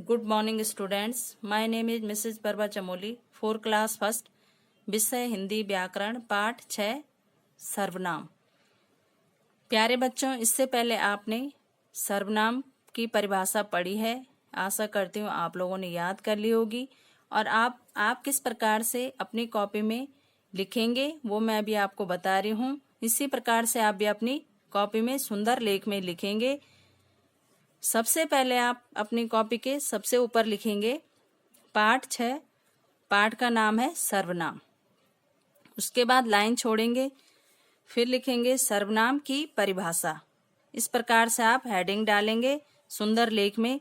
Good morning students, my name is Mrs Parva Chamoli, 4 class first, विषय हिंदी व्याकरण, पाठ 6 सर्वनाम। प्यारे बच्चों, इससे पहले आपने सर्वनाम की परिभाषा पढ़ी है। आशा करती हूँ आप लोगों ने याद कर ली होगी। और आप किस प्रकार से अपनी कॉपी में लिखेंगे वो मैं अभी आपको बता रही हूँ। इसी प्रकार से आप भी अपनी कॉपी में सुंदर लेख में लिखेंगे। सबसे पहले आप अपनी कॉपी के सबसे ऊपर लिखेंगे पाठ 6। पाठ का नाम है सर्वनाम। उसके बाद लाइन छोड़ेंगे, फिर लिखेंगे सर्वनाम की परिभाषा। इस प्रकार से आप हेडिंग डालेंगे सुंदर लेख में।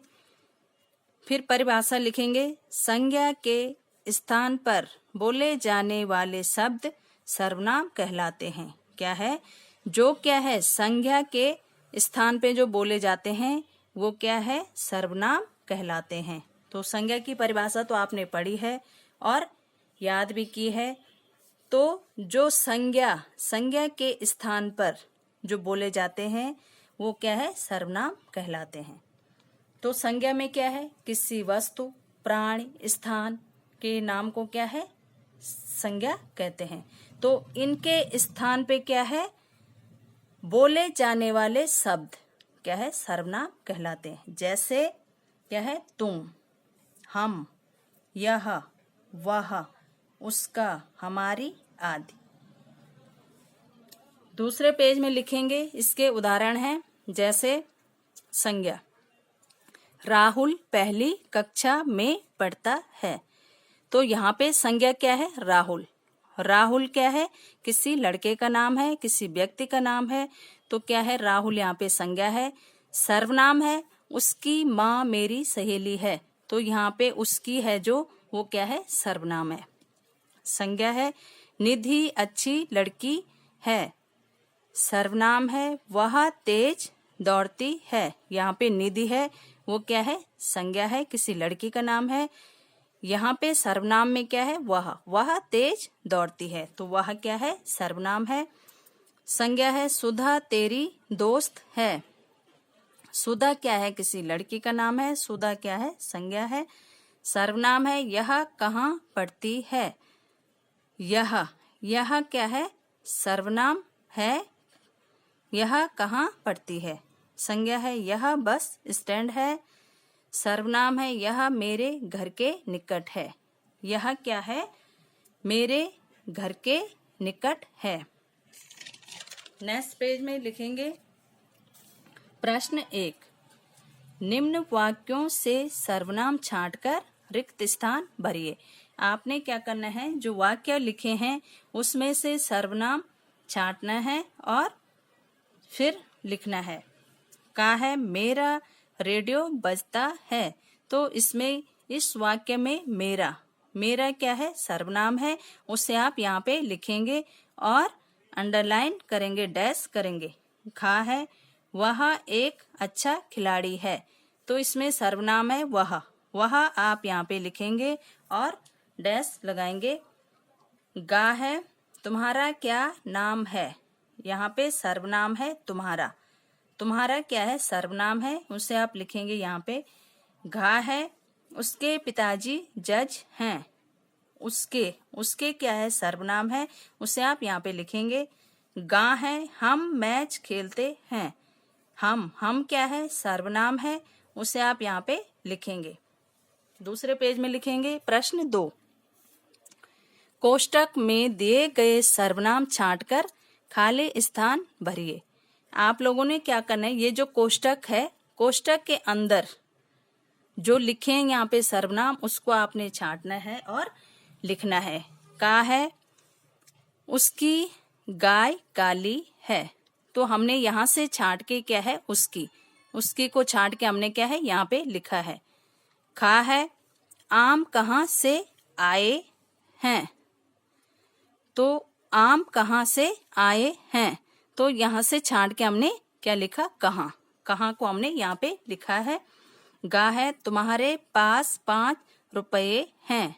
फिर परिभाषा लिखेंगे, संज्ञा के स्थान पर बोले जाने वाले शब्द सर्वनाम कहलाते हैं। क्या है? जो क्या है? संज्ञा के स्थान पे जो बोले जाते हैं वो क्या है? सर्वनाम कहलाते हैं। तो संज्ञा की परिभाषा तो आपने पढ़ी है और याद भी की है। तो जो संज्ञा के स्थान पर जो बोले जाते हैं वो क्या है? सर्वनाम कहलाते हैं। तो संज्ञा में क्या है? किसी वस्तु, प्राणी, स्थान के नाम को क्या है? संज्ञा कहते हैं। तो इनके स्थान पे क्या है? बोले जाने वाले शब्द क्या है? सर्वनाम कहलाते हैं। जैसे क्या है? तुम, हम, यह, वह, उसका, हमारी आदि। दूसरे पेज में लिखेंगे, इसके उदाहरण हैं। जैसे संज्ञा, राहुल पहली कक्षा में पढ़ता है। तो यहाँ पे संज्ञा क्या है? राहुल। राहुल क्या है? किसी लड़के का नाम है, किसी व्यक्ति का नाम है। तो क्या है? राहुल यहाँ पे संज्ञा है। सर्वनाम है, उसकी माँ मेरी सहेली है। तो यहाँ पे उसकी है जो, वो क्या है? सर्वनाम है। संज्ञा है, निधि अच्छी लड़की है। सर्वनाम है, वह तेज दौड़ती है। यहाँ पे निधि है, वो क्या है? संज्ञा है, किसी लड़की का नाम है। यहाँ पे सर्वनाम में क्या है? वह तेज दौड़ती है। तो वह क्या है? सर्वनाम है। संज्ञा है, सुधा तेरी दोस्त है। सुधा क्या है? किसी लड़की का नाम है। सुधा क्या है? संज्ञा है। सर्वनाम है, यह कहाँ पढ़ती है। यह क्या है? सर्वनाम है, यह कहाँ पढ़ती है। संज्ञा है, यह बस स्टैंड है। सर्वनाम है, यह मेरे घर के निकट है। यह क्या है? मेरे घर के निकट है। नेक्स्ट पेज में लिखेंगे प्रश्न 1, निम्न वाक्यों से सर्वनाम छांटकर रिक्त स्थान भरिए। आपने क्या करना है? जो वाक्य लिखे हैं उसमें से सर्वनाम छांटना है और फिर लिखना है। कहा है मेरा रेडियो बजता है। तो इसमें इस वाक्य में मेरा क्या है? सर्वनाम है। उसे आप यहाँ पे लिखेंगे और अंडरलाइन करेंगे, डैश करेंगे। कहा है वह एक अच्छा खिलाड़ी है। तो इसमें सर्वनाम है वह आप यहाँ पे लिखेंगे और डैश लगाएंगे। गा है, तुम्हारा क्या नाम है। यहाँ पे सर्वनाम है तुम्हारा क्या है? सर्वनाम है, उसे आप लिखेंगे यहाँ पे। घा है, उसके पिताजी जज हैं। उसके क्या है? सर्वनाम है, उसे आप यहाँ पे लिखेंगे। गा है, हम मैच खेलते हैं। हम क्या है? सर्वनाम है, उसे आप यहाँ पे लिखेंगे। दूसरे पेज में लिखेंगे प्रश्न 2, कोष्टक में दिए गए सर्वनाम छांटकर खाली स्थान भरिए। आप लोगों ने क्या करना है? ये जो कोष्टक है, कोष्टक के अंदर जो लिखे हैं यहाँ पे सर्वनाम, उसको आपने छांटना है और लिखना है। कहा है उसकी गाय काली है। तो हमने यहाँ से छांट के क्या है? उसकी को छांट के हमने क्या है? यहाँ पे लिखा है। खा है, आम कहाँ से आए हैं। तो आम कहाँ से आए हैं। तो यहाँ से छांट के हमने क्या लिखा? कहाँ को हमने यहाँ पे लिखा है। गा है, तुम्हारे पास 5 रुपये हैं।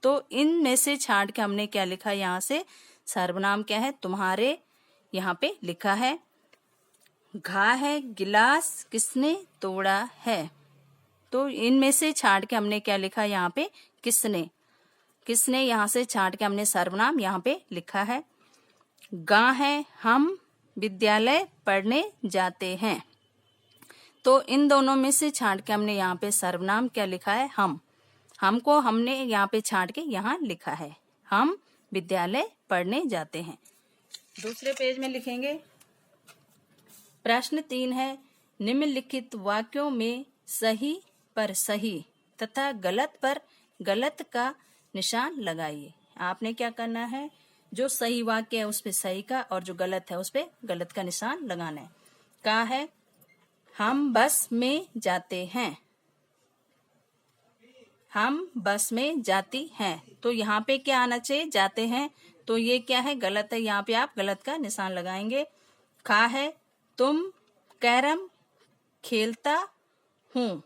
तो इनमें से छांट के हमने क्या लिखा? यहाँ से सर्वनाम क्या है? तुम्हारे यहाँ पे लिखा है। घा है, गिलास किसने तोड़ा है। तो इनमें से छांट के हमने क्या लिखा यहाँ पे, किसने। किसने यहाँ से छांट के हमने सर्वनाम यहाँ पे लिखा है। गा है, हम विद्यालय पढ़ने जाते हैं। तो इन दोनों में से छांट के हमने यहाँ पे सर्वनाम क्या लिखा है, हम। हमको हमने यहाँ पे छांट के यहाँ लिखा है, हम विद्यालय पढ़ने जाते हैं। दूसरे पेज में लिखेंगे। प्रश्न 3 है, निम्नलिखित वाक्यों में सही पर सही तथा गलत पर गलत का निशान लगाइए। आपने क्या करना है, जो सही वाक्य है उस पे सही का और जो गलत है उस पे गलत का निशान लगाना है। कहा है, हम बस में जाते हैं। हम बस में जाती हैं। तो यहाँ पे क्या आना चाहिए, जाते हैं। तो ये क्या है, गलत है। यहाँ पे आप गलत का निशान लगाएंगे। कहा है, तुम कैरम खेलता हूँ।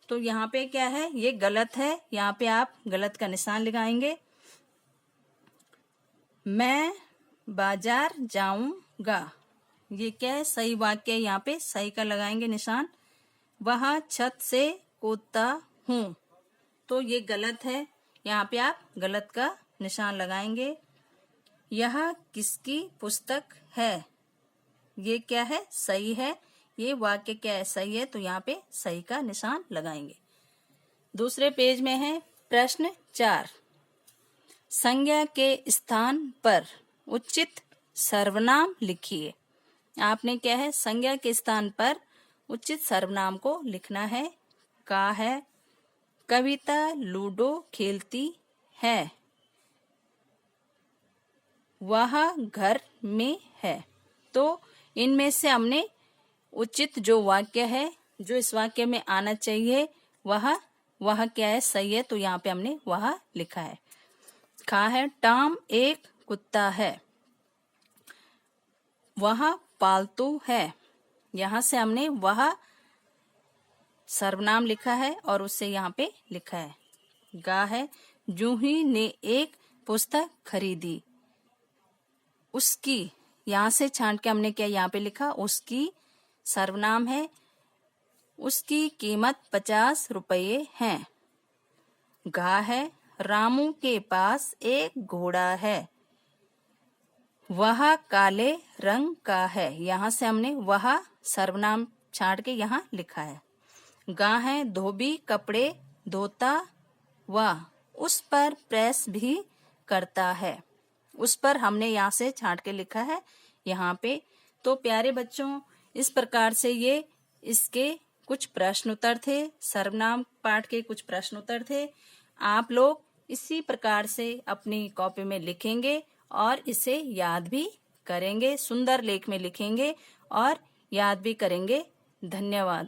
तो यहाँ पे क्या है, ये गलत है। यहाँ पे आप गलत का निशान लगाएंगे। मैं बाजार जाऊंगा, ये क्या है, सही वाक्य है। यहाँ पे सही का लगाएंगे निशान। वह छत से कूदता हूँ, तो ये गलत है। यहाँ पे आप गलत का निशान लगाएंगे। यह किसकी पुस्तक है, ये क्या है, सही है। ये वाक्य क्या है, सही है। तो यहाँ पे सही का निशान लगाएंगे। दूसरे पेज में है प्रश्न 4, संज्ञा के स्थान पर उचित सर्वनाम लिखिए। आपने क्या है, संज्ञा के स्थान पर उचित सर्वनाम को लिखना है। कहा है, कविता लूडो खेलती है। वह घर में है। तो इनमें से हमने उचित जो वाक्य है, जो इस वाक्य में आना चाहिए, वह क्या है, सही है। तो यहाँ पे हमने वह लिखा है। कहा है, टॉम एक कुत्ता है। वह पालतू है। यहाँ से हमने वह सर्वनाम लिखा है और उससे यहाँ पे लिखा है। गा है, जूही ने एक पुस्तक खरीदी। उसकी, यहाँ से छांट के हमने क्या यहाँ पे लिखा, उसकी सर्वनाम है। उसकी कीमत 50 रुपये है। गा है, रामू के पास एक घोड़ा है। वह काले रंग का है। यहाँ से हमने वह सर्वनाम छांट के यहाँ लिखा है। गा है, धोबी कपड़े धोता व उस पर प्रेस भी करता है। उस पर हमने यहाँ से छांट के लिखा है यहाँ पे। तो प्यारे बच्चों, इस प्रकार से ये इसके कुछ प्रश्न उत्तर थे, सर्वनाम पाठ के कुछ प्रश्न उत्तर थे। आप लोग इसी प्रकार से अपनी कॉपी में लिखेंगे और इसे याद भी करेंगे, सुंदर लेख में लिखेंगे और याद भी करेंगे। धन्यवाद।